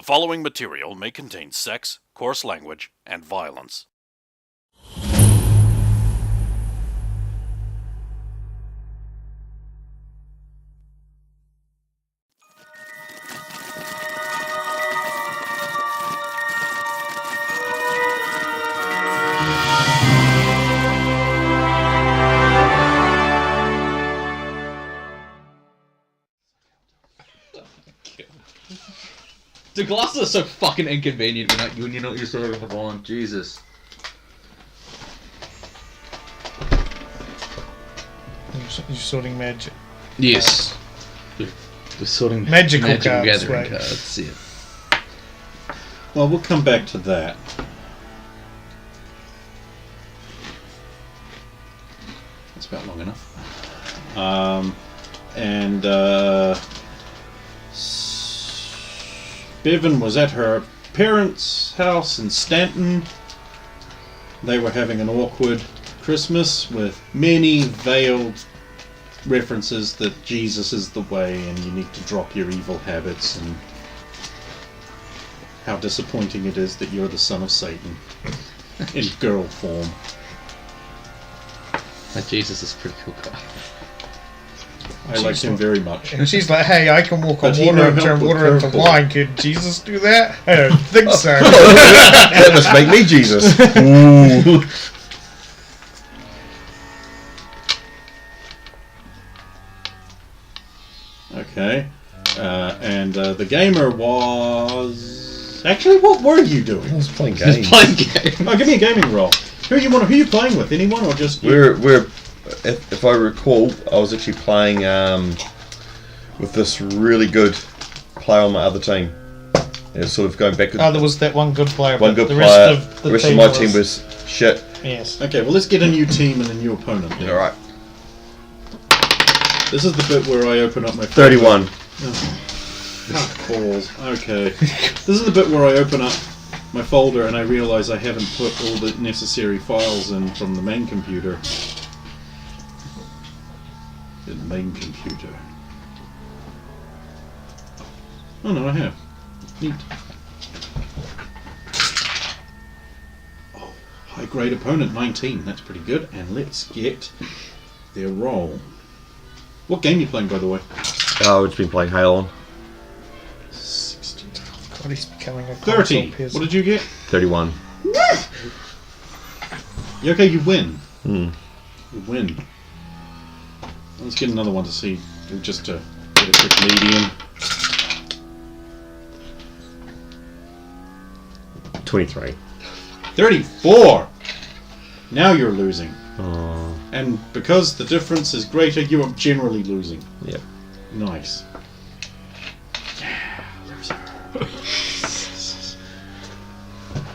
The following material may contain sex, coarse language, and violence. The glasses are so fucking inconvenient when you're not used to having them on. Jesus. You're sorting magic. Yes. We're sorting Magical magic cards, gathering right. cards. Yeah. Well, we'll come back to that. That's about long enough. Bevan was at her parents' house in Stanton. They were having an awkward Christmas with many veiled references that Jesus is the way and you need to drop your evil habits, and how disappointing it is that you're the son of Satan in girl form. That Jesus is a pretty cool guy. I like him very much. And she's like, hey, I can walk on But he water know and turn how water into careful. wine. Could Jesus do that? I don't think so. That must make me Jesus. Ooh. Okay. The gamer was... Actually, what were you doing? I was playing He's games. playing game. Oh, give me a gaming roll. Who are you playing with? Anyone or just you? We're if I recall, I was actually playing with this really good player on my other team. It was sort of going back. Oh, there was that one good player. One but good the player. rest of The rest of my team was shit. Yes. Okay, well, let's get a new team and a new opponent. then. All right, This is the bit where I open up my... 31. Balls. Okay. This is the bit where I open up my folder and I realise I haven't put all the necessary files in from the main computer. The main computer. Oh no, I have. Neat. Oh, high grade opponent 19. That's pretty good. And let's get their roll. What game are you playing, by the way? Oh, it's been playing Halo on. 16. God, he's becoming a 30. console What did you get? 31. Okay, you win. Hmm. You win. Let's get another one to see, just to get a quick median. 23. 34! Now you're losing. Oh. And because the difference is greater, you are generally losing. Yep. Nice.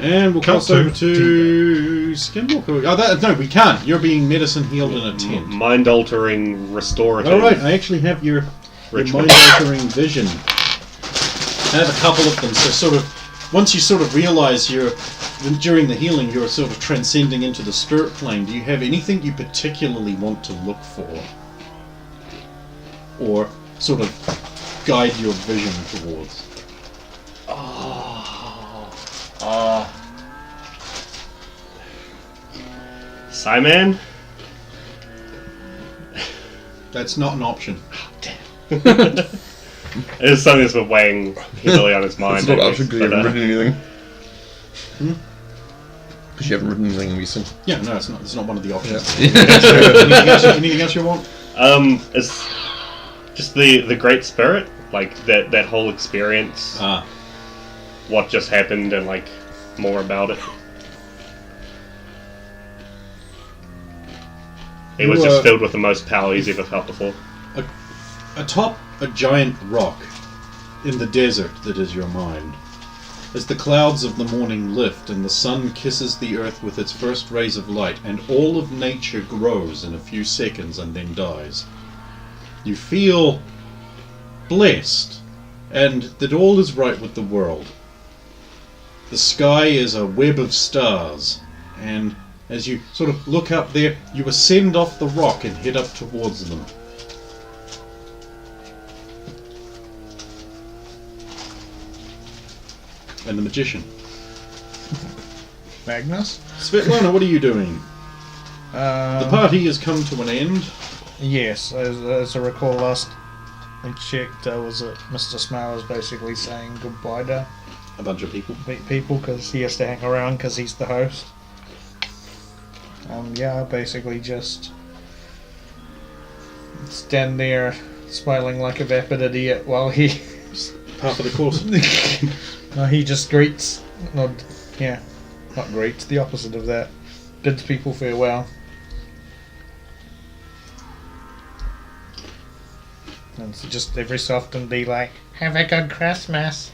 And we'll cross over to Skinwalker. Oh, no, we can't. You're being medicine healed in a tent. Mind-altering, restorative. Alright, I actually have your Ritual. mind-altering vision. I have a couple of them, so sort of, once you sort of realise during the healing, you're sort of transcending into the spirit plane, do you have anything you particularly want to look for? Or sort of guide your vision towards? Simon? That's not an option. It is something that's been weighing heavily on his mind. It's not I option guess, because you but, haven't written anything. Hmm? Because you haven't written anything recent. Yeah, no, it's not. It's not one of the options. Yeah. Anything else you want? It's just the Great Spirit, like that whole experience, Ah, what just happened, and like more about it. He was just filled with the most power he's ever felt before. atop a giant rock in the desert that is your mind, as the clouds of the morning lift and the sun kisses the earth with its first rays of light, and all of nature grows in a few seconds and then dies, you feel blessed and that all is right with the world. The sky is a web of stars, and as you sort of look up there, you ascend off the rock and head up towards them. and the magician. Magnus? Svetlana, what are you doing? The party has come to an end. Yes, as I recall last I checked, was it Mr. Smile was basically saying goodbye to A bunch of people. people because he has to hang around because he's the host. Yeah, basically just stand there smiling like a vapid idiot while he Part of the course. no, he just greets, not greets, the opposite of that, bids people farewell. And so just every so often be like, have a good Christmas,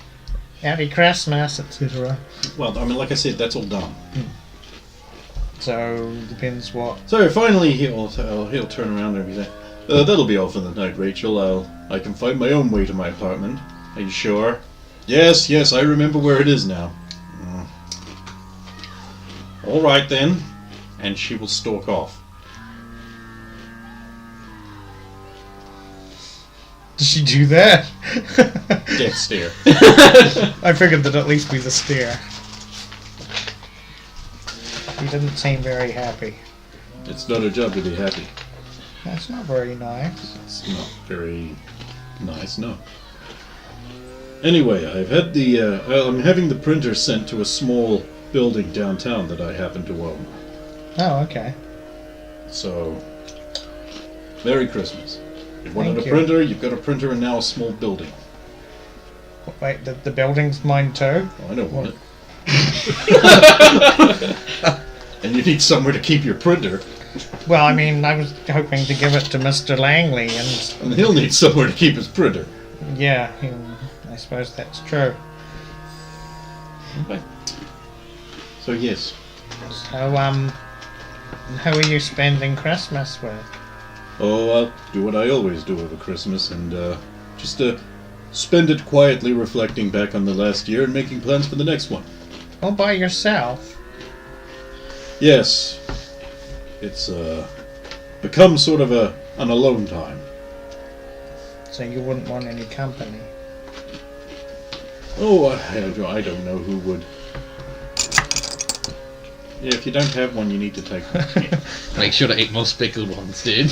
Happy Christmas, etc. Well, I mean, like I said, that's all done. So depends what. So finally, he'll turn around and say, "That'll be all for the night, Rachel. I can find my own way to my apartment. Are you sure?" Yes, I remember where it is now. All right then, and she will stalk off. Does she do that? Death stare. I figured that'd at least be the stare. He didn't seem very happy. It's not her job to be happy. That's not very nice. It's not very nice, no. Anyway, I'm having the printer sent to a small building downtown that I happen to own. Oh, okay. So, Merry Christmas. You wanted Thank a you. printer, you've got a printer and now a small building. Wait, the building's mine too? Oh, I don't want it. And you need somewhere to keep your printer, Well, I mean, I was hoping to give it to Mr. Langley, and and he'll need somewhere to keep his printer. yeah, I suppose that's true. Okay. So yes. So, who are you spending Christmas with? Oh, I'll do what I always do over Christmas and just spend it quietly reflecting back on the last year and making plans for the next one. All by yourself? Yes. It's become sort of an alone time. So you wouldn't want any company? Oh, I don't know who would. Yeah, if you don't have one, you need to take one. Make sure to eat more speckled ones, dude.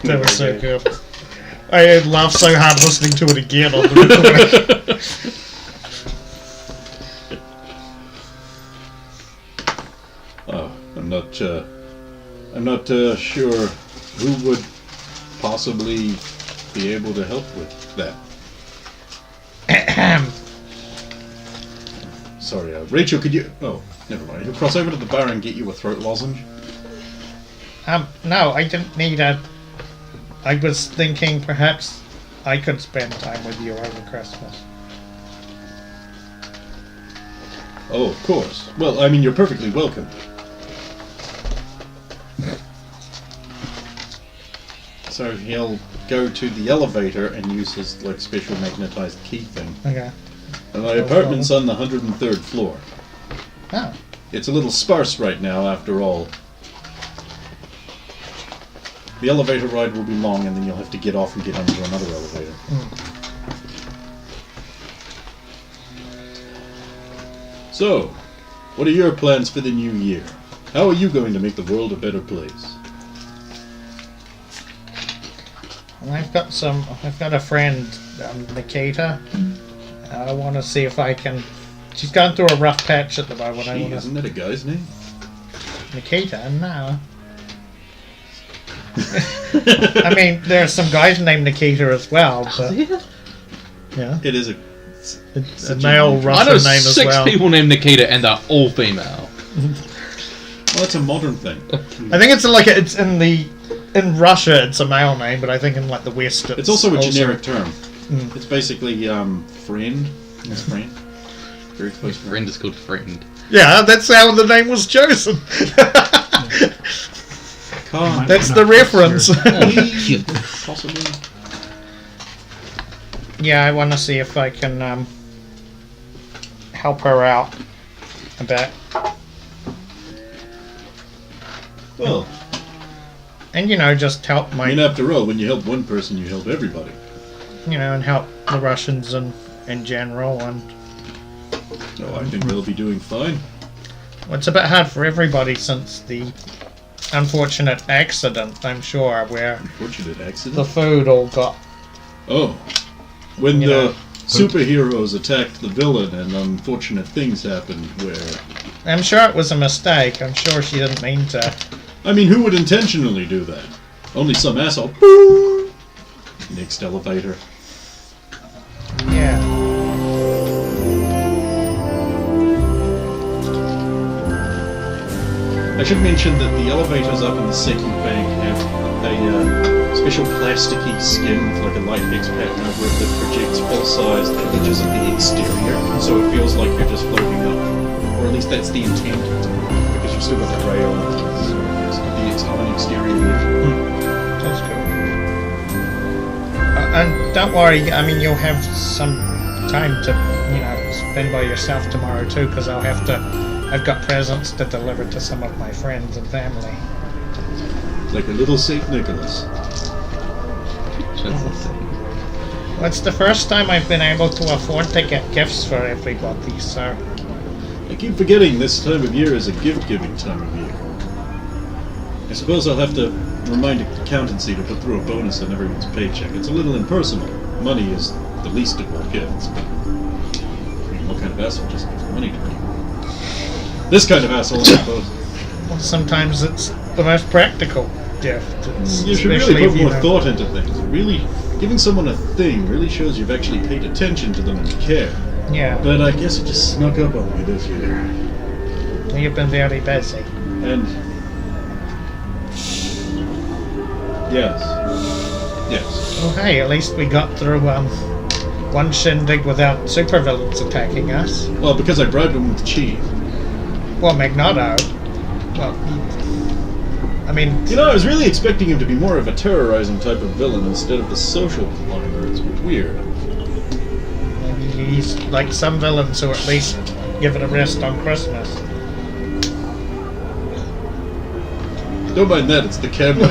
That was so good. I laughed so hard listening to it again on the recording. Oh, I'm not sure who would possibly be able to help with that. Sorry, Rachel, could you... Oh, never mind. You'll cross over to the bar and get you a throat lozenge. No, I didn't need a... I was thinking perhaps I could spend time with you over Christmas. Oh, of course. Well, I mean, you're perfectly welcome. So he'll go to the elevator and use his special magnetized key thing. Okay. And my apartment's on the 103rd floor. Oh. It's a little sparse right now, after all. The elevator ride will be long, and then you'll have to get off and get onto another elevator. So, what are your plans for the new year? How are you going to make the world a better place? Well, I've got a friend, Nikita. I want to see if I can... She's going through a rough patch at the moment. I Gee, want isn't that a guy's name? Nikita? No. I mean, there are some guys named Nikita as well, but... Yeah. It is a... It's a male I know Russian name as 6 well. people named Nikita and they're all female. Well, it's a modern thing. I think it's like it's in Russia it's a male name, but I think in like the West It's also a generic term. Mm. It's basically friend. It's friend. Very My close friend. friend is called Friend. Yeah, that's how the name was chosen. Can't That's the reference. possibly. Yeah, I want to see if I can help her out a bit. Well, And, just help I mean, after all, when you help one person, you help everybody. and help the Russians in general. And No, I think they'll be doing fine. Well, it's a bit hard for everybody since the unfortunate accident, I'm sure, where Unfortunate the accident. food all got... Oh. When You the know. superheroes attacked the villain and unfortunate things happened where... I'm sure it was a mistake. I'm sure she didn't mean to. I mean, who would intentionally do that? Only some asshole. Boom! Next elevator. Yeah. I should mention that the elevators up in the second bank have a special plasticky skin with like a light mix pattern over it that projects full-sized images of the exterior, so it feels like you're just floating up. Or at least that's the intent, because you've still got the rail of the exterior there. That's cool. And don't worry, I mean, you'll have some time to, spend by yourself tomorrow too, because I've got presents to deliver to some of my friends and family. Like a little Saint Nicholas. Well, it's the first time I've been able to afford to get gifts for everybody, so... I keep forgetting this time of year is a gift-giving time of year. I suppose I'll have to remind accountancy to put through a bonus on everyone's paycheck. It's a little impersonal. Money is the least of all gifts, but... I mean, what kind of asshole just gives money to people? This kind of asshole, I suppose. Well, sometimes it's the most practical gift. You should Especially really if put you more know- thought into things. Really, giving someone a thing really shows you've actually paid attention to them and care. Yeah, But I guess it just snuck up on me this year. you've been very busy. And... Yes. Yes. Well, hey, at least we got through one shindig without supervillains attacking us. Well, because I bribed him with cheese. Well, Magneto. Well, I mean, I was really expecting him to be more of a terrorizing type of villain instead of the social climber. It's weird. maybe he's like some villains who at least give it a rest on Christmas. Don't mind that, it's the camera.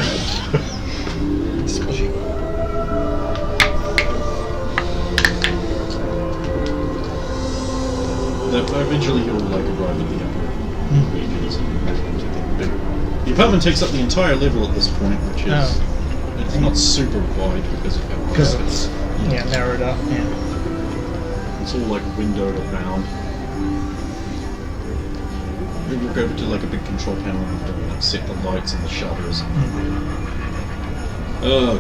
Eventually he'll arrive at the upper regions. The apartment takes up the entire level at this point, which is it's not super wide because of how Because wide it's narrowed up. Yeah. it's all like windowed around. We walk over to like a big control panel and like set the lights and the shutters.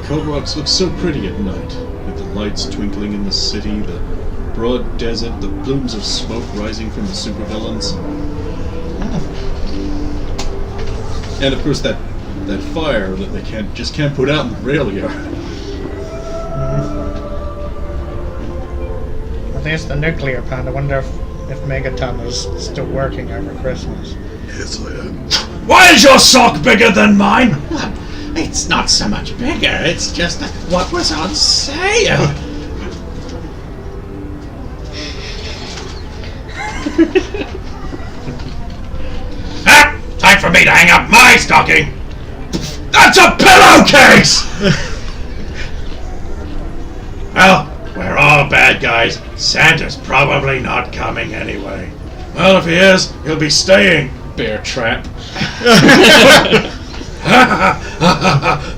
Cold Rocks looks so pretty at night, with the lights twinkling in the city, the broad desert, the plumes of smoke rising from the supervillains. And of course that fire that they can't put out in the rail yard. Well, there's the nuclear plant. I wonder if Megaton is still working over Christmas. Yes, I am. Why is your sock bigger than mine? It's not so much bigger, it's just that what was on sale. Time for me to hang up my stocking! That's a pillowcase! Well, we're all bad guys. Santa's probably not coming anyway. Well, if he is, he'll be staying. Bear trap.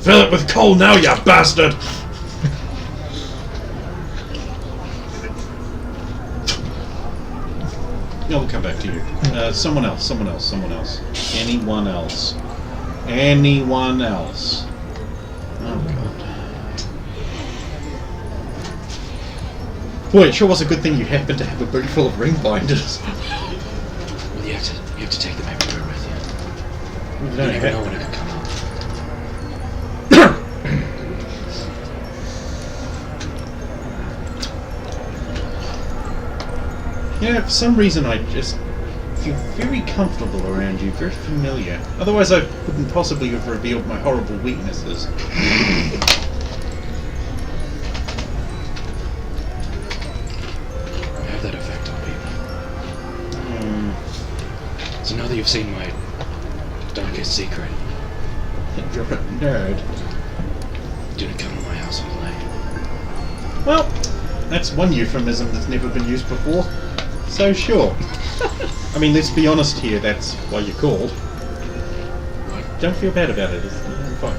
Fill it with coal now, you bastard! No, we'll come back to you. Someone else. Anyone else. Oh, God. Boy, it sure was a good thing you happened to have a boot full of ring binders. Well, you have to take them everywhere with you. You You don't never know have- when it could come up. Yeah, for some reason I just feel very comfortable around you, very familiar. Otherwise I wouldn't possibly have revealed my horrible weaknesses. I have that effect on people. So now that you've seen my darkest secret, You're a nerd. do not come to my house all night. Well, that's one euphemism that's never been used before. So sure. I mean, let's be honest here. That's why you called. Don't feel bad about it. It's fine.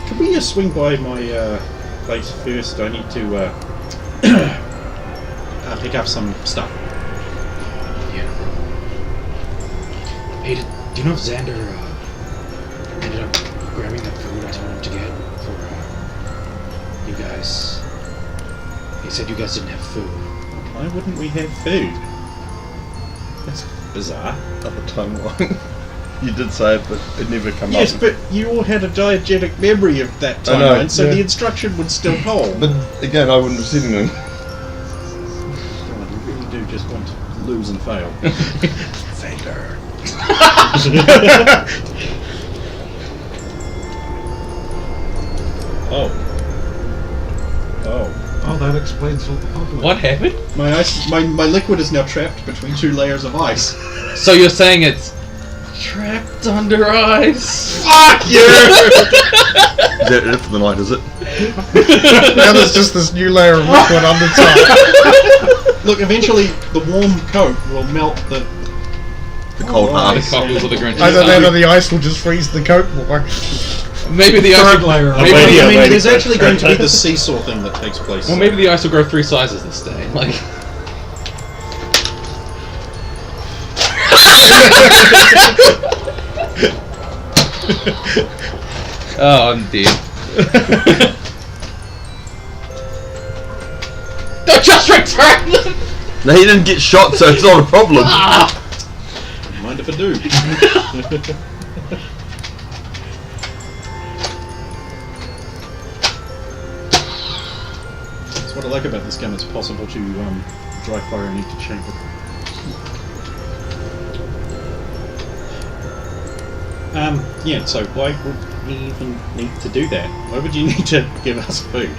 Could we swing by my place first? I need to pick up some stuff. Yeah, no problem. Hey, do you know if Xander ended up grabbing that food I told him to get for you guys? He said you guys didn't have food. Why wouldn't we have food? That's bizarre. Up a timeline. You did say it, but it never come Yes, up. but you all had a diegetic memory of that I know, timeline, so yeah. the instruction would still hold. But again, I wouldn't have said anything. God, you really do just want to lose and fail. Xander. Oh. Oh, that explains all the problem. What happened? My ice, my liquid is now trapped between two layers of ice. So you're saying it's trapped under ice? Fuck you! Is that it for the night, is it? Now there's just this new layer of liquid on the top. Look, eventually the warm coat will melt the Cold The ice. cockles of the Grinch. Either that or the ice will just freeze the coat more. Maybe the ice. Third layer. Maybe, Maybe I mean, lady there's first. actually going to be the seesaw thing that takes place. well, maybe the ice will grow 3 sizes this day. Like. Oh, I'm dead. Don't just return them! No, he didn't get shot, so it's not a problem. Mind if I do? That's what I like about this game. It's possible to dry fire an empty chamber. Yeah, so why would we even need to do that? Why would you need to give us food?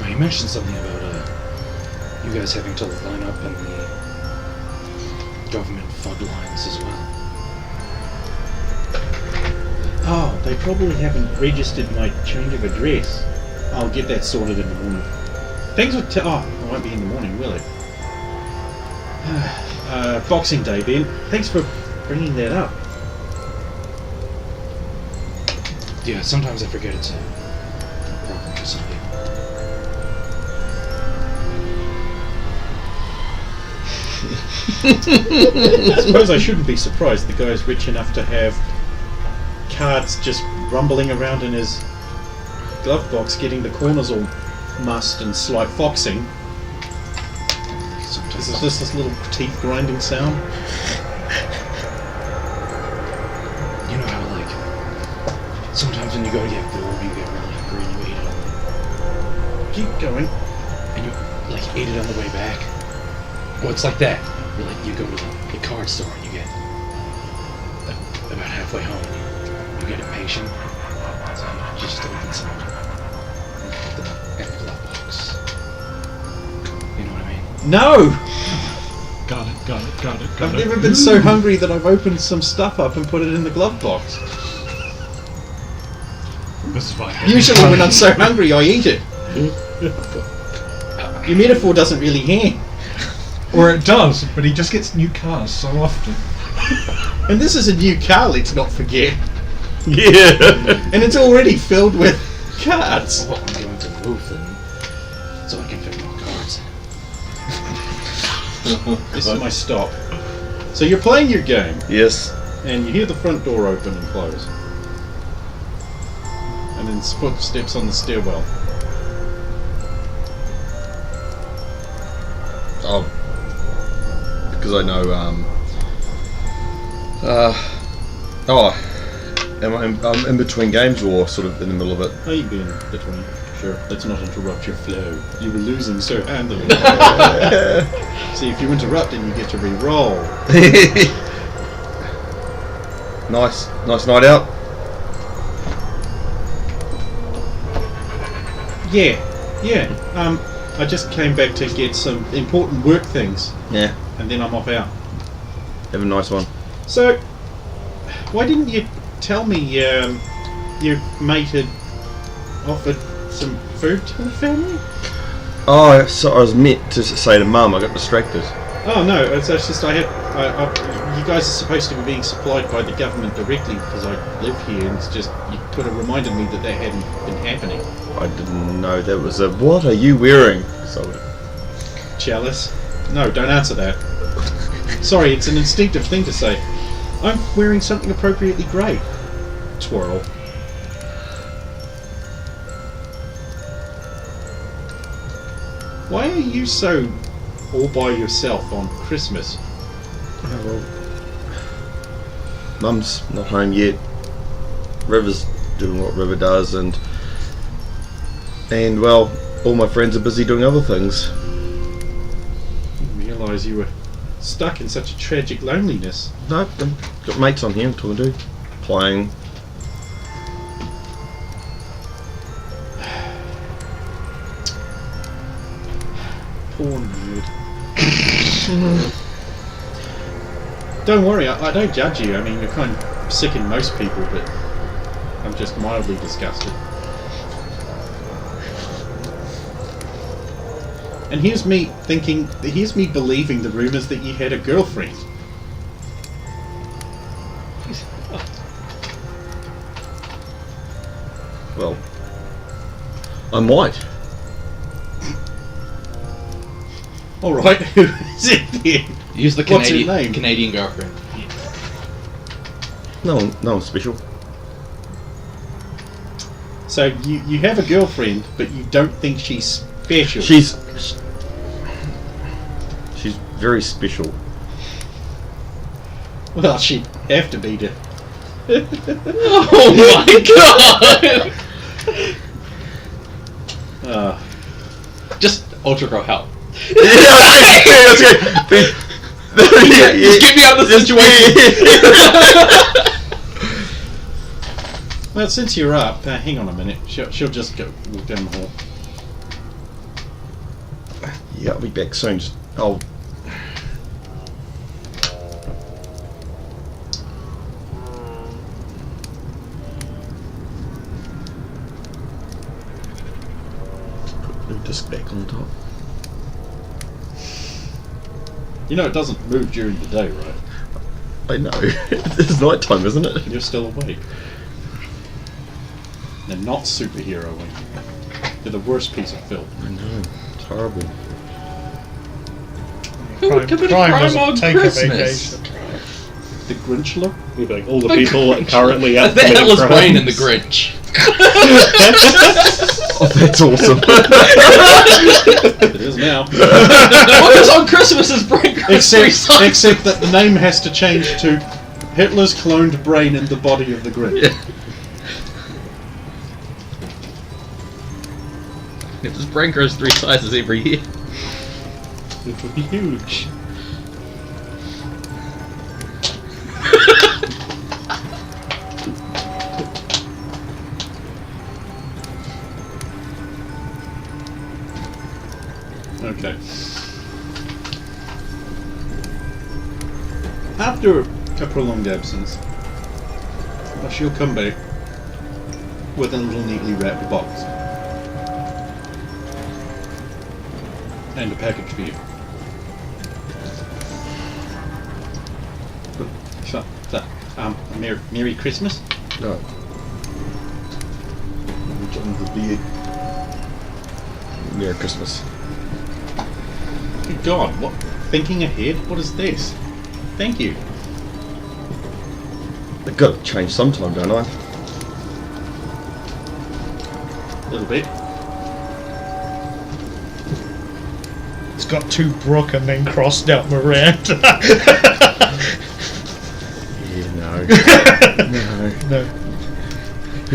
Well, you mentioned something about you guys having to line up in the government fog lines as well. Oh, they probably haven't registered my change of address. I'll get that sorted in the morning. Thanks for oh, it won't be in the morning, will it? Boxing Day, Ben. Thanks for bringing that up. Yeah, sometimes I forget it's a problem for some people. I suppose I shouldn't be surprised the guy's rich enough to have cards just rumbling around in his glove box, getting the corners all mussed and slight foxing. Sometimes Is this little teeth grinding sound? you know how like sometimes when you go to get food, you get really hungry and you eat it, Keep going. and you like eat it on the way back. Well, it's like that. You're like you go to the card store and you get about halfway home and you get impatient, so you just open some and put them in the glove box. You know what I mean? No! Got it. I've never been so hungry that I've opened some stuff up and put it in the glove box. This is fine. Usually when I'm so hungry, I eat it. Your metaphor doesn't really hang. Or it does, but he just gets new cars so often. And this is a new car, let's not forget. Yeah. And it's already filled with cards. Well, I'm going to move them so I can fit more cards. This is my stop. So you're playing your game, Yes. and you hear the front door open and close. And then footsteps on the stairwell. Oh. Because I know, I'm in between games or sort of in the middle of it? How you been between? Sure, let's not interrupt your flow. You were losing so handily. See, if you interrupt, then you get to re-roll. Nice night out. Yeah. I just came back to get some important work things, Yeah, and then I'm off out. have a nice one. So, why didn't you tell me your mate had offered some food to the family? Oh, so I was meant to say to Mum. I got distracted. Oh no, it's just you guys are supposed to be being supplied by the government directly because I live here, and it's just you could have reminded me that hadn't been happening. I didn't know there was a. What are you wearing? So. Chalice? No, don't answer that. Sorry, it's an instinctive thing to say. I'm wearing something appropriately grey. Twirl. Why are you so all by yourself on Christmas? Oh, well, Mum's not home yet. River's doing what River does, and well, all my friends are busy doing other things. Didn't realise you were stuck in such a tragic loneliness. No, I've got mates on here I'm talking to, playing. Poor nerd. Don't worry, I don't judge you. I mean, you're kind of sick in most people, but I'm just mildly disgusted. And here's me believing the rumours that you had a girlfriend. Well, I might. Alright, who is it then? Use the What's her name? Canadian girlfriend. No one special. So you have a girlfriend, but you don't think she's special. She's very special. Well, she'd have to be to... Oh my god! Just Ultra Grow help. Let's go. Just get me out of the situation. Well, since you're up, hang on a minute. She'll just go walk down the hall. Yeah, I'll be back soon. I'll. Put the disc back on top. You know it doesn't move during the day, right? I know. It's night time, isn't it? You're still awake. They're not superheroing. They're the worst piece of filth. I know. It's horrible. Who would commit a Crime crime doesn't on take a Christmas? vacation. The Grinch look? We'd be like, all the people currently out The committing Hitler's brain crimes. and the Grinch. Oh, that's awesome. It is now. What is on Christmas is brain Except that the name has to change to Hitler's cloned brain in the body of the Grinch. Yeah. If his brain grows 3 sizes every year. It would be huge. Okay. After a prolonged absence, she'll come back with a little neatly wrapped box. And a package for you. Merry Christmas? No. John the beard. Merry Christmas. Good God, what? Thinking ahead? What is this? Thank you. I've got to change sometime, don't I? A little bit. It's got 2 Brook and then crossed out Miranda. Yeah, no. No. No,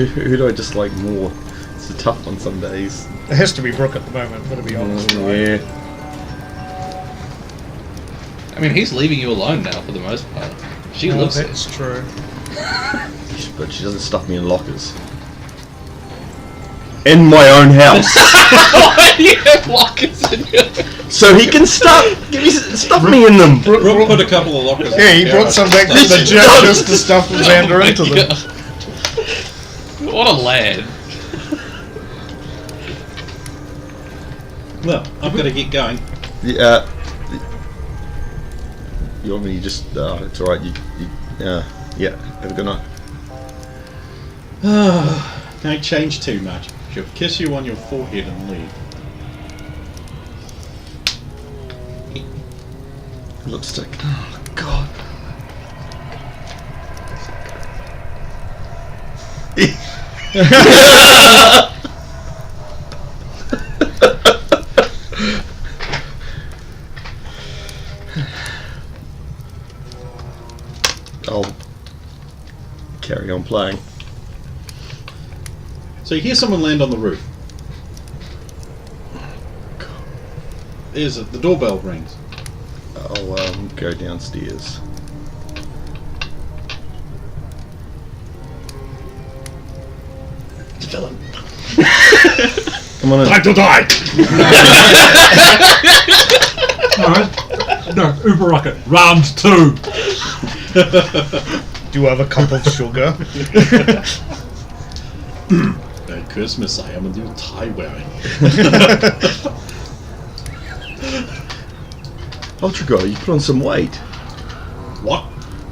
Who do I dislike more? It's a tough one some days. it has to be Brook at the moment, I'm gonna be honest. Right? Yeah. I mean, he's leaving you alone now for the most part. She lives it. That's true. But she doesn't stuff me in lockers. In my own house. Why do you have lockers in your... So he can stuff me in them. Brooke put a couple of lockers Yeah, he in the brought garage. some back to the gym just to stuff Xander into them. What a lad. Well, I've got to get going. Yeah. You want me to just? It's all right. Yeah. Have a good night. Don't change too much. She'll kiss you on your forehead and leave. Lipstick. Oh God. I'll carry on playing. So you hear someone land on the roof. The doorbell rings. I'll go downstairs. It's a villain. Come on in. Time to die! No, Uber Rocket. Round 2. Do you have a cup of sugar? At Christmas, I am a new tie wearing. Ultra Girl, you put on some weight. What?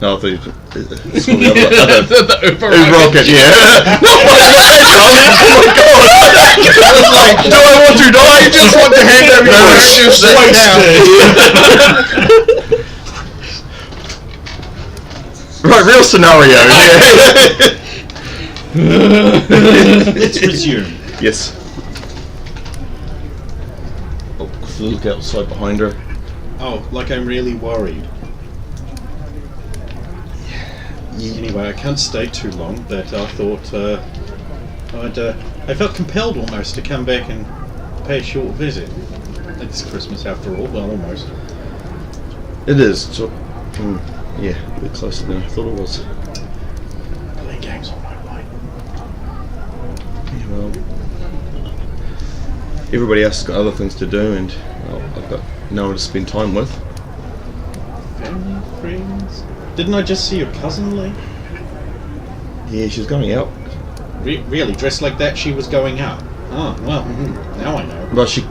No, I thought you it's called the other The Uber rocket, yeah. Oh my God! I was like, do I want to die? I just want to hand over your Right, real scenario. Yeah. Let's resume. Yes. Oh, quickly look outside behind her. Oh, like I'm really worried. Anyway, I can't stay too long, but I thought I felt compelled almost to come back and pay a short visit. It's Christmas after all, well, almost. It is. So, yeah, a bit closer than I thought it was. Playing games all my way. Yeah, well, everybody else has got other things to do, and well, I've got no one to spend time with. Family, friends. Didn't I just see your cousin, Lee? Yeah, she's going out. Really, dressed like that, she was going out. Oh, well, now I know. Well, she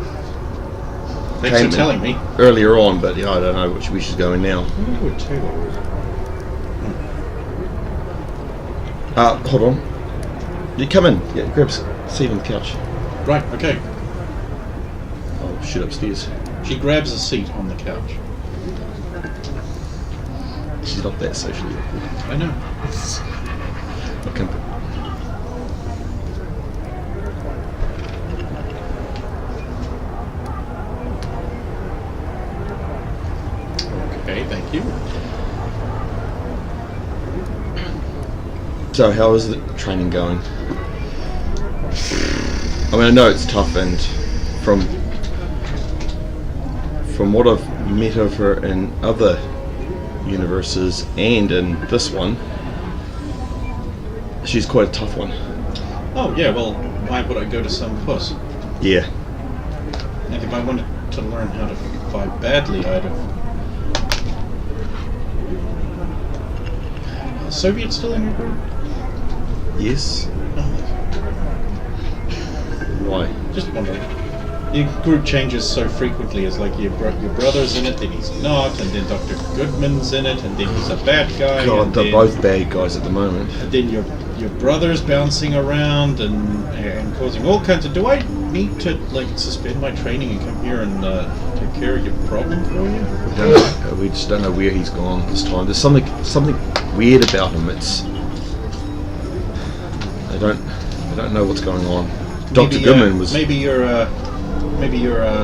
Thanks came for telling me. earlier on, but yeah, I don't know which way she's going now. I would too. Hold on. You come in. Yeah, grab a seat on the couch. Right, okay. I'll shoot upstairs. She grabs a seat on the couch. She's not that socially awkward. I know. Okay. Okay, thank you. So, how is the training going? I mean, I know it's tough, and from what I've met of her in other universes and in this one, she's quite a tough one. Oh, yeah, well, why would I go to some puss? Yeah. And if I wanted to learn how to fight badly, I'd have... Is Soviet still in your group? Yes. Why? Just wondering. Your group changes so frequently. It's like your brother's in it, then he's not, and then Dr. Goodman's in it, and then he's a bad guy. God, and they're then, both bad guys at the moment. And then your brother's bouncing around and causing all kinds of... Do I need to like suspend my training and come here and take care of your problem for you? We just don't know where he's gone this time. There's something weird about him. It's I don't know what's going on. Dr. Goodman was maybe your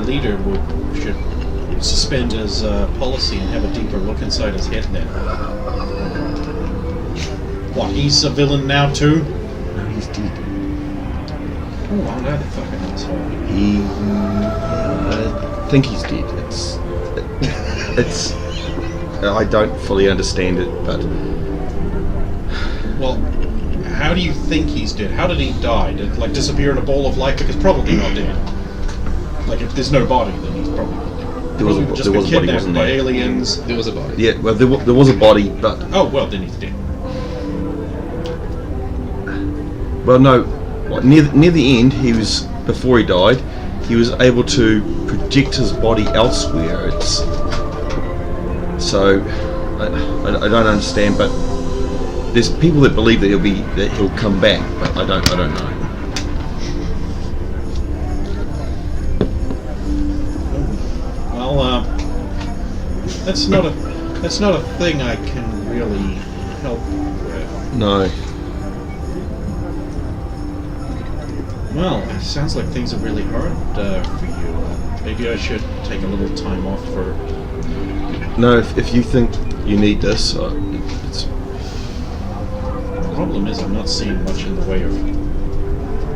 leader should suspend his policy and have a deeper look inside his head then. What, he's a villain now too? No, he's dead. Oh, I'm not a fucking asshole. I think he's dead. It's I don't fully understand it, but Well, how do you think he's dead? How did he die? Did like disappear in a bowl of light? Because probably not dead. Like if there's no body, then he's probably not dead. There was a Just there been was a body, kidnapped wasn't by there? aliens. There was a body. Yeah, well, there was a body, but Oh well, then he's dead. well, no. Near the end, before he died, he was able to project his body elsewhere. It's so I don't understand, but there's people that believe that he'll come back, but I don't know. Well, that's not a thing I can really help with. No. Well, it sounds like things are really hard for you. Maybe I should take a little time off for... No, if you think you need this, it's... The problem is I'm not seeing much in the way of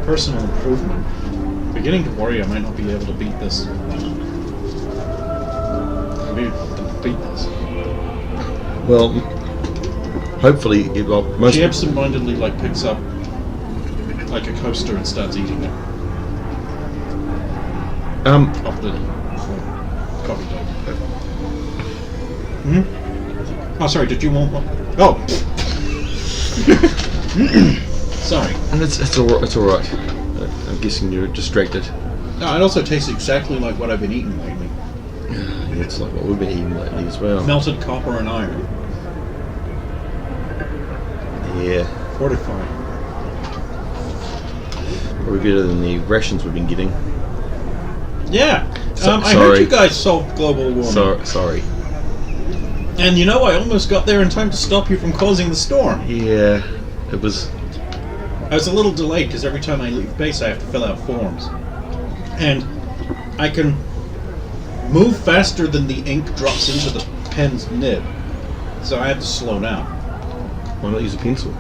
personal improvement. I'm beginning to worry I might not be able to beat this. Well, hopefully, most... She absentmindedly picks up like a coaster and starts eating it. Off the coffee table. Hmm? Oh, sorry, did you want one? Oh! Sorry. It's alright. I'm guessing you're distracted. No, it also tastes exactly like what I've been eating lately. Yeah, it's like what we've been eating lately as well. Melted copper and iron. Yeah. Fortified. Probably better than the rations we've been getting. Yeah! I heard sorry. you guys solved global warming. Sorry. And you know, I almost got there in time to stop you from causing the storm. Yeah, it was... I was a little delayed because every time I leave base I have to fill out forms. And I can move faster than the ink drops into the pen's nib. So I had to slow down. Why not use a pencil?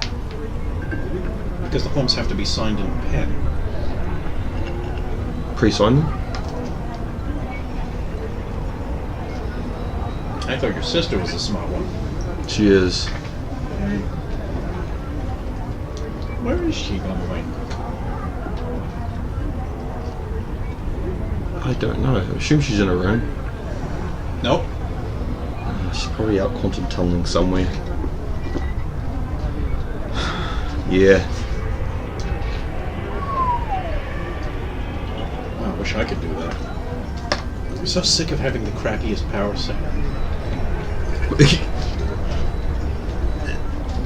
Because the forms have to be signed in pen. Pre-sign them? I thought your sister was the smart one. She is. Where is she, by the way? I don't know. I assume she's in her room. Nope. She's probably out quantum tunneling somewhere. Yeah. Oh, I wish I could do that. I'm so sick of having the crappiest power set.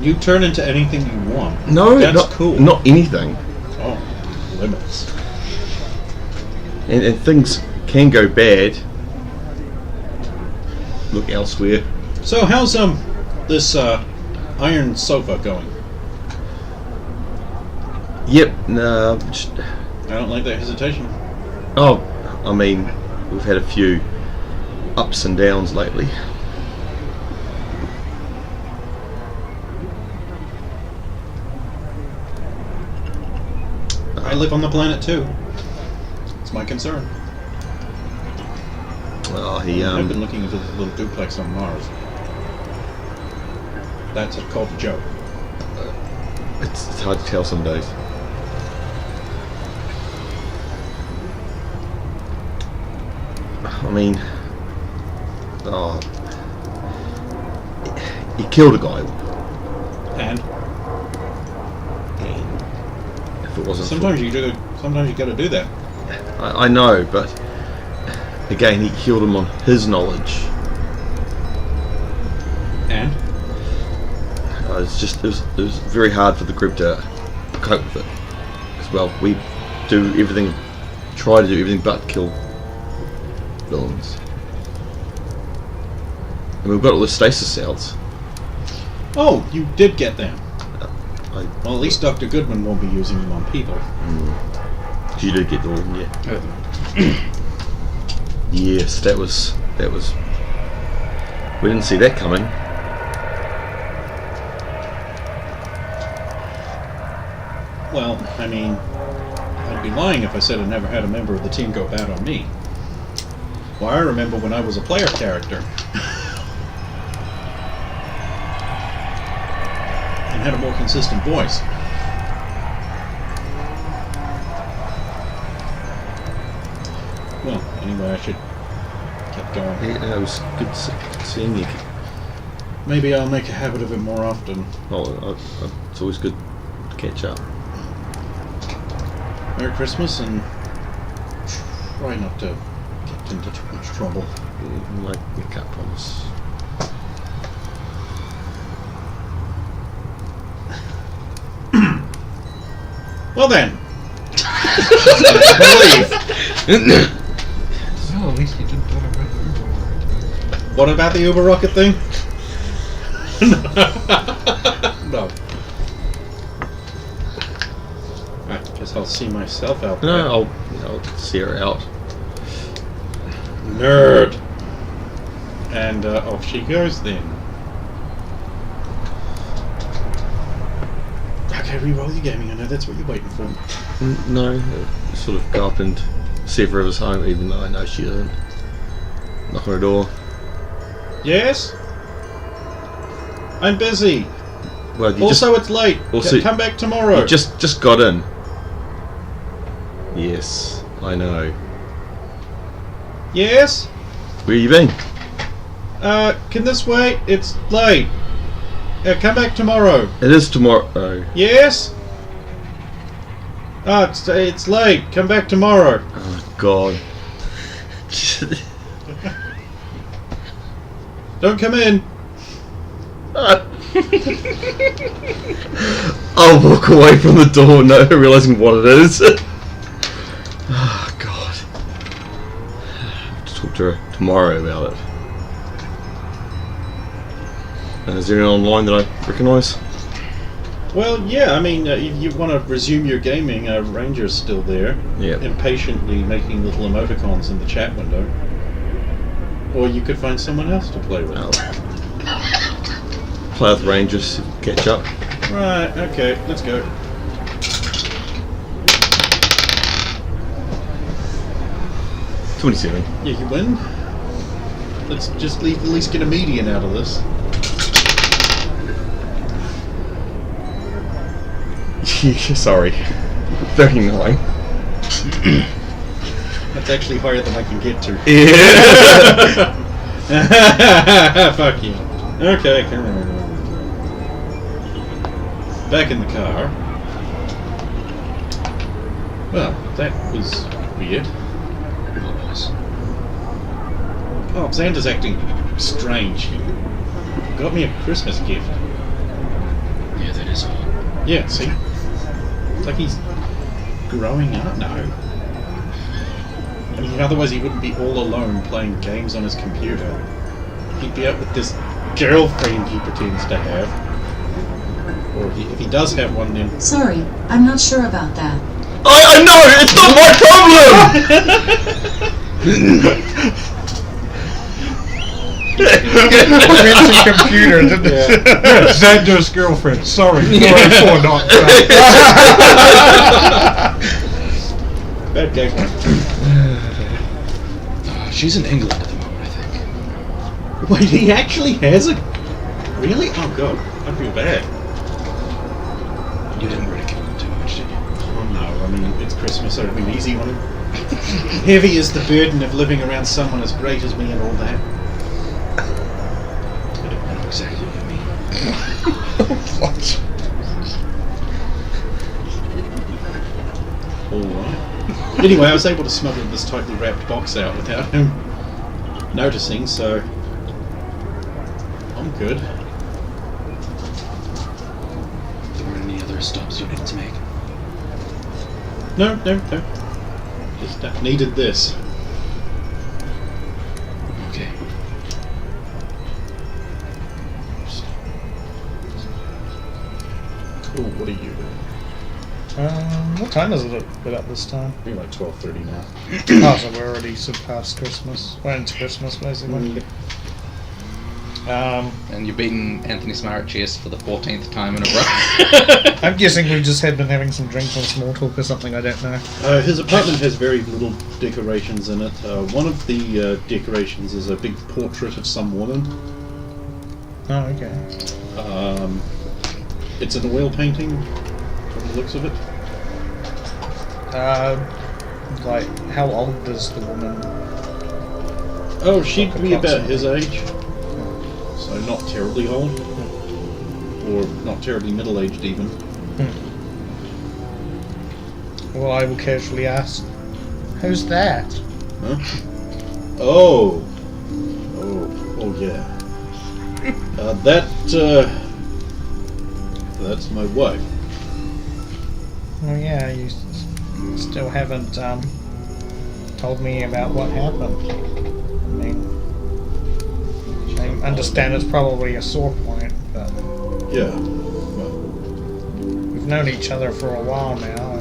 You turn into anything you want. No, that's cool. Not anything. Oh, limits. And things can go bad. Look elsewhere. So how's this iron sofa going? Yep. No. I don't like that hesitation. Oh, I mean, we've had a few ups and downs lately. I live on the planet too. It's my concern. Well, I've been looking into this little duplex on Mars. That's called a joke. It's hard to tell some days. I mean, he killed a guy. And If it wasn't sometimes you gotta do that. I know, but again, he killed him on his knowledge. And It was very hard for the group to cope with it. As well, we try to do everything but kill villains. And we've got all the stasis cells. oh, you did get them. Well, Well, at least Dr. Goodman won't be using them on people. you did get all of them, yeah. Yes, that was. We didn't see that coming. Well, I mean, I'd be lying if I said I never had a member of the team go bad on me. Well, I remember when I was a player character. And had a more consistent voice. Well, anyway, I should keep going. Yeah, it was good seeing you. Maybe I'll make a habit of it more often. It's always good to catch up. Merry Christmas and try not to get into too much trouble. Like, you can't promise. Well then. Well, at least you didn't talk about it. What about the Uber rocket thing? No. I guess I'll see myself out there. No, I'll see her out. Nerd. And off she goes then. Okay, re-roll your gaming. I know that's what you're waiting for. No, sort of go up and see if River's home, even though I know she isn't. Knock on her door. Yes? I'm busy. Well, you Also, it's late. Also- Come back tomorrow. you just got in. Yes, I know. Yes? Where you been? Can this wait? It's late. Come back tomorrow. It is tomorrow. Yes? It's late. Come back tomorrow. Oh God. Don't come in. I'll walk away from the door, no realizing what it is. Oh God. I'll have to talk to her tomorrow about it. And is there anyone online that I recognise? Well, yeah, I mean, if you want to resume your gaming, Ranger's still there. Yeah. Impatiently making little emoticons in the chat window. Or you could find someone else to play with. Oh. Play with Rangers, catch up. Right, okay, let's go. $27. Yeah, you win. Let's just at least get a median out of this. Sorry. 39. That's actually higher than I can get to. Yeah. Fuck you. Okay, come on. Back in the car. Well, that was weird. What was? Oh, Xander's acting strange. He got me a Christmas gift. Yeah, that is odd. Yeah, see? It's like he's growing up now. I mean, otherwise he wouldn't be all alone playing games on his computer. He'd be out with this girlfriend he pretends to have. Or if he does have one, then... Sorry, I'm not sure about that. I know! It's not my problem! Fancy computer, didn't it? Yeah. Xander's girlfriend. Sorry for not. Bad gag. She's in England at the moment, I think. Wait, he actually has a... Really? Oh god, I feel bad. You didn't ridicule him too much, did you? Oh no, I mean, it's Christmas, so it'll be easy on him. Heavy is the burden of living around someone as great as me and all that. I don't know exactly what you mean. Alright. Anyway, I was able to smuggle this tightly wrapped box out without him noticing, so I'm good. There weren't any other stops you needed to make. No. Just needed this. Okay. Cool, what are you doing? What time is it about this time? Maybe like 12:30 now. Oh, so we're already surpassed Christmas. We're into Christmas, basically. And you've beaten Anthony Smart at chess for the 14th time in a row. I'm guessing we just had been having some drinks and small talk or something, I don't know. His apartment has very little decorations in it. One of the decorations is a big portrait of some woman. Oh, okay. It's an oil painting, from the looks of it. Like, how old is the woman? Oh, she'd Like be about his approximately. age. So not terribly old. Or not terribly middle-aged even. Well, I will casually ask, who's that? Huh? Oh, yeah. That's my wife. Well, yeah, you still haven't told me about what happened. I mean, I understand it's probably a sore point, but Yeah. Well, we've known each other for a while now,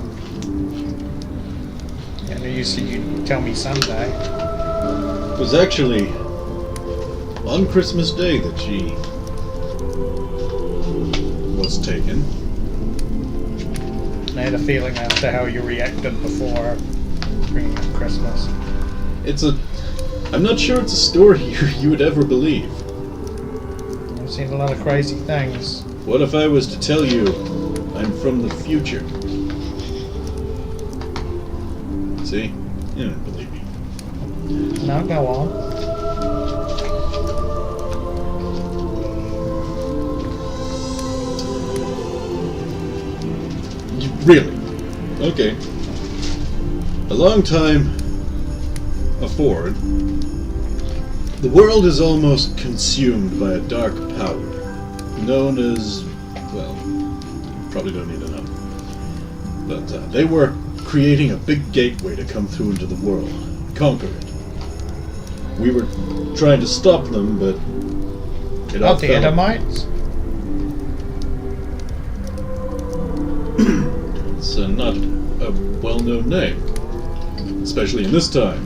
and you said you'd tell me someday. it was actually on Christmas Day that she was taken. I had a feeling after how you reacted before bringing up Christmas. I'm not sure it's a story you would ever believe. I've seen a lot of crazy things. What if I was to tell you I'm from the future? See? You don't believe me. No, go on. Really? Okay. A long time afore, the world is almost consumed by a dark power, known as, well, probably don't need to know. But they were creating a big gateway to come through into the world, conquer it. We were trying to stop them, but it all Oh, the fell. Edomites? It's not a well-known name, especially in this time.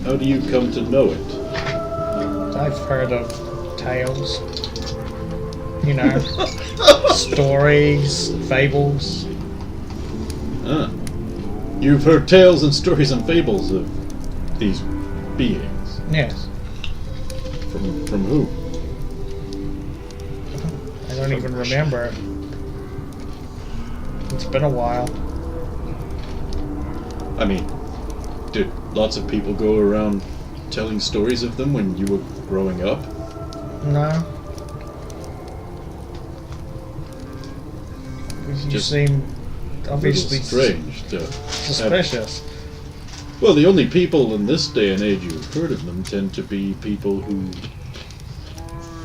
How do you come to know it? I've heard of tales. You know, stories, fables. Ah. You've heard tales and stories and fables of these beings. Yes. From who? I don't even remember. It's been a while. I mean, did lots of people go around telling stories of them when you were growing up? No. You Just seem A obviously little strange to suspicious. Well, the only people in this day and age who've heard of them tend to be people who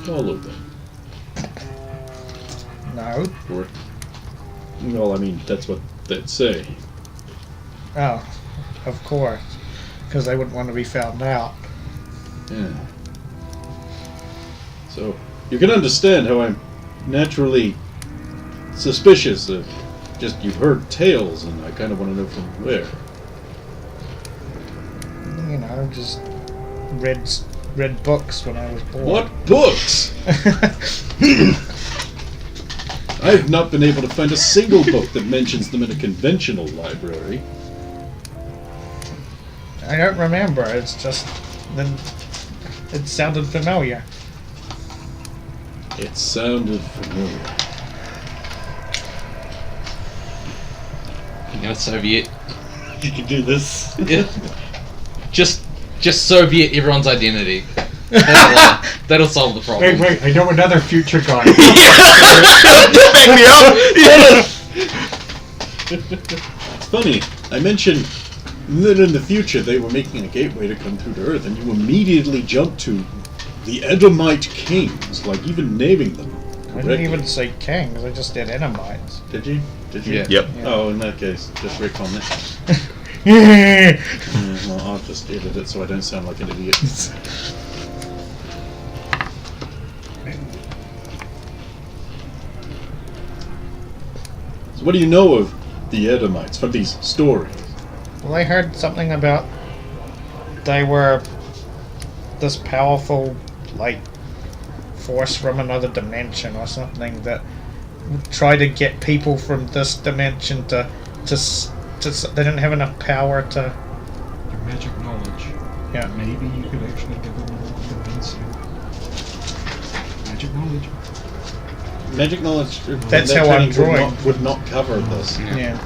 follow them. No. Or, well, I mean, that's what they'd say. Oh, of course. Because they wouldn't want to be found out. Yeah. So, you can understand how I'm naturally suspicious of just you've heard tales, and I kind of want to know from where. You know, just read books when I was born. What books? I've not been able to find a single book that mentions them in a conventional library. I don't remember. It's just then it sounded familiar. It sounded familiar. You know, Soviet. You can do this. Yeah. Just Soviet everyone's identity. That'll solve the problem. Wait, I know another future guy. Back me up! It's funny, I mentioned that in the future they were making a gateway to come through to Earth, and you immediately jumped to the Edomite kings, like even naming them. I didn't even say kings. I just did Edomites. Did you? Did you? Yeah. Yep. Oh, in that case, just recon that. Well, I'll just edit it so I don't sound like an idiot. So what do you know of the Edomites from these stories? Well, I heard something about they were this powerful, like, force from another dimension or something that would try to get people from this dimension to they didn't have enough power to. Your magic knowledge. Yeah. Maybe you could actually give them more convincing. Magic knowledge. Magic knowledge. That's that how I'm training drawing. would not cover this. Yeah.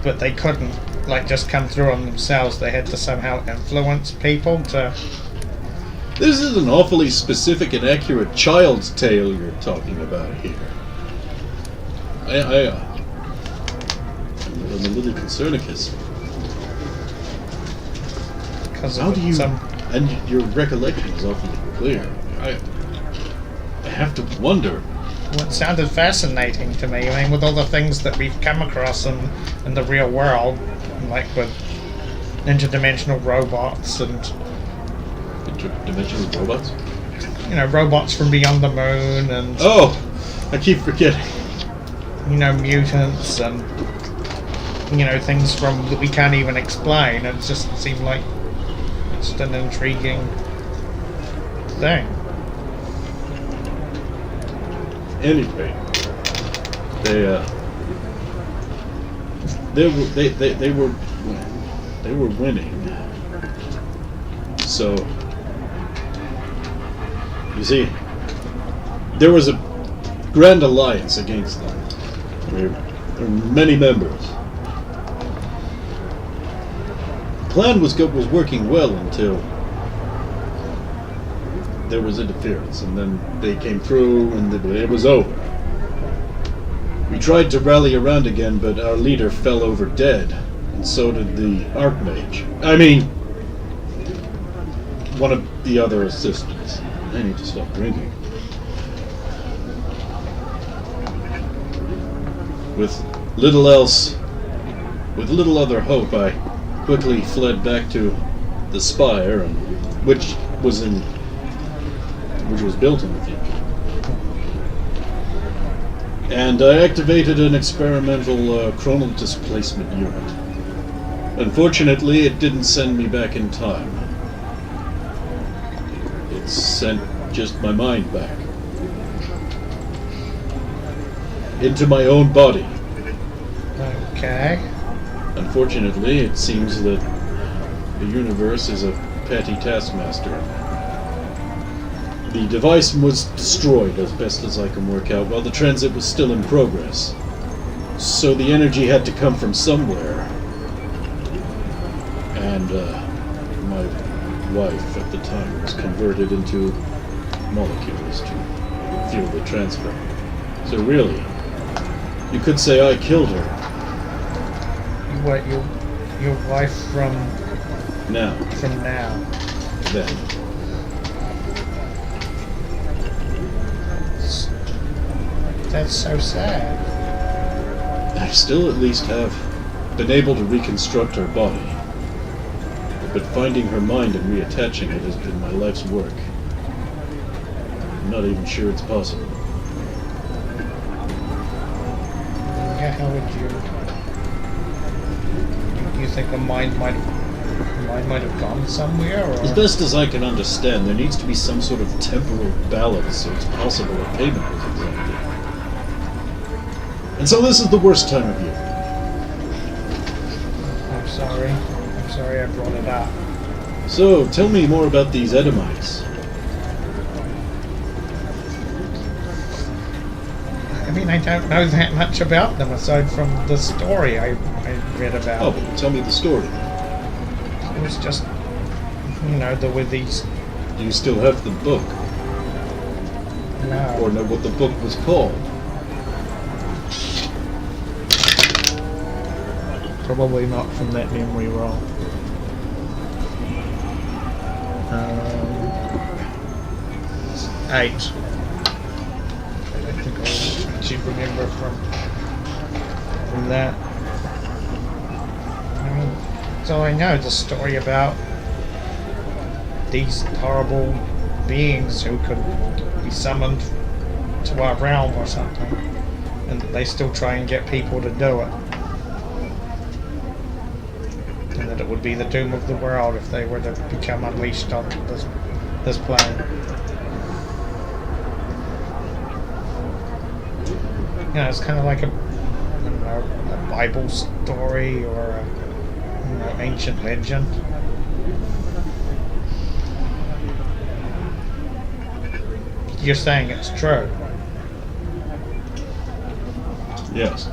But they couldn't, like, just come through on themselves. They had to somehow influence people to. This is an awfully specific and accurate child's tale you're talking about here. I'm a little concerned because How do you? And your recollection is awfully clear. I have to wonder. Well, it sounded fascinating to me. I mean, with all the things that we've come across in the real world, like with interdimensional robots and Interdimensional robots? Robots from beyond the moon and Oh, I keep forgetting. Mutants and things from that we can't even explain. It just seemed like it's an intriguing thing. Anyway, they were winning. So you see, there was a grand alliance against them. There were many members. The plan was working well until there was interference, and then they came through, and it was over. We tried to rally around again, but our leader fell over dead, and so did the Archmage. I mean, one of the other assistants. I need to stop drinking. With little other hope, I quickly fled back to the spire, which was built in the future. And I activated an experimental chronal displacement unit. Unfortunately, it didn't send me back in time. It sent just my mind back. Into my own body. Okay. Unfortunately, it seems that the universe is a petty taskmaster. The device was destroyed as best as I can work out while the transit was still in progress. So the energy had to come from somewhere. And my wife at the time was converted into molecules to fuel the transfer. So really, you could say I killed her. What, your wife from Now. Then. That's so sad. I still at least have been able to reconstruct her body. But finding her mind and reattaching it has been my life's work. I'm not even sure it's possible. Yeah, how would you think the mind might have gone somewhere? Or? As best as I can understand, there needs to be some sort of temporal balance so it's possible a payment was exacted. And so this is the worst time of year. I'm sorry I brought it up. So, tell me more about these Edomites. I mean, I don't know that much about them aside from the story I read about. Oh, but tell me the story. It was just, there were these... Do you still have the book? No. Or know what the book was called? Probably not from that memory roll. Eight. I don't think I should remember from that. I mean, so I know the story about these horrible beings who could be summoned to our realm or something, and they still try and get people to do it. And that it would be the doom of the world if they were to become unleashed on this planet. It's kind of like a Bible story or a ancient legend. You're saying it's true? Yes.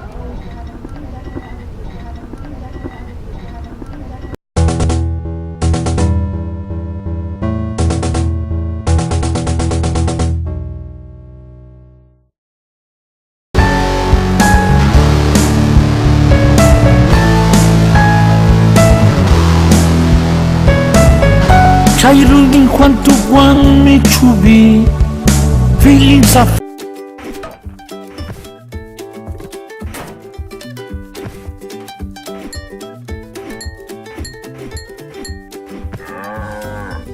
tudo enquanto want me to be. Feelings of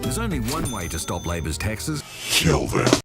There's only one way to stop Labor's taxes. kill them.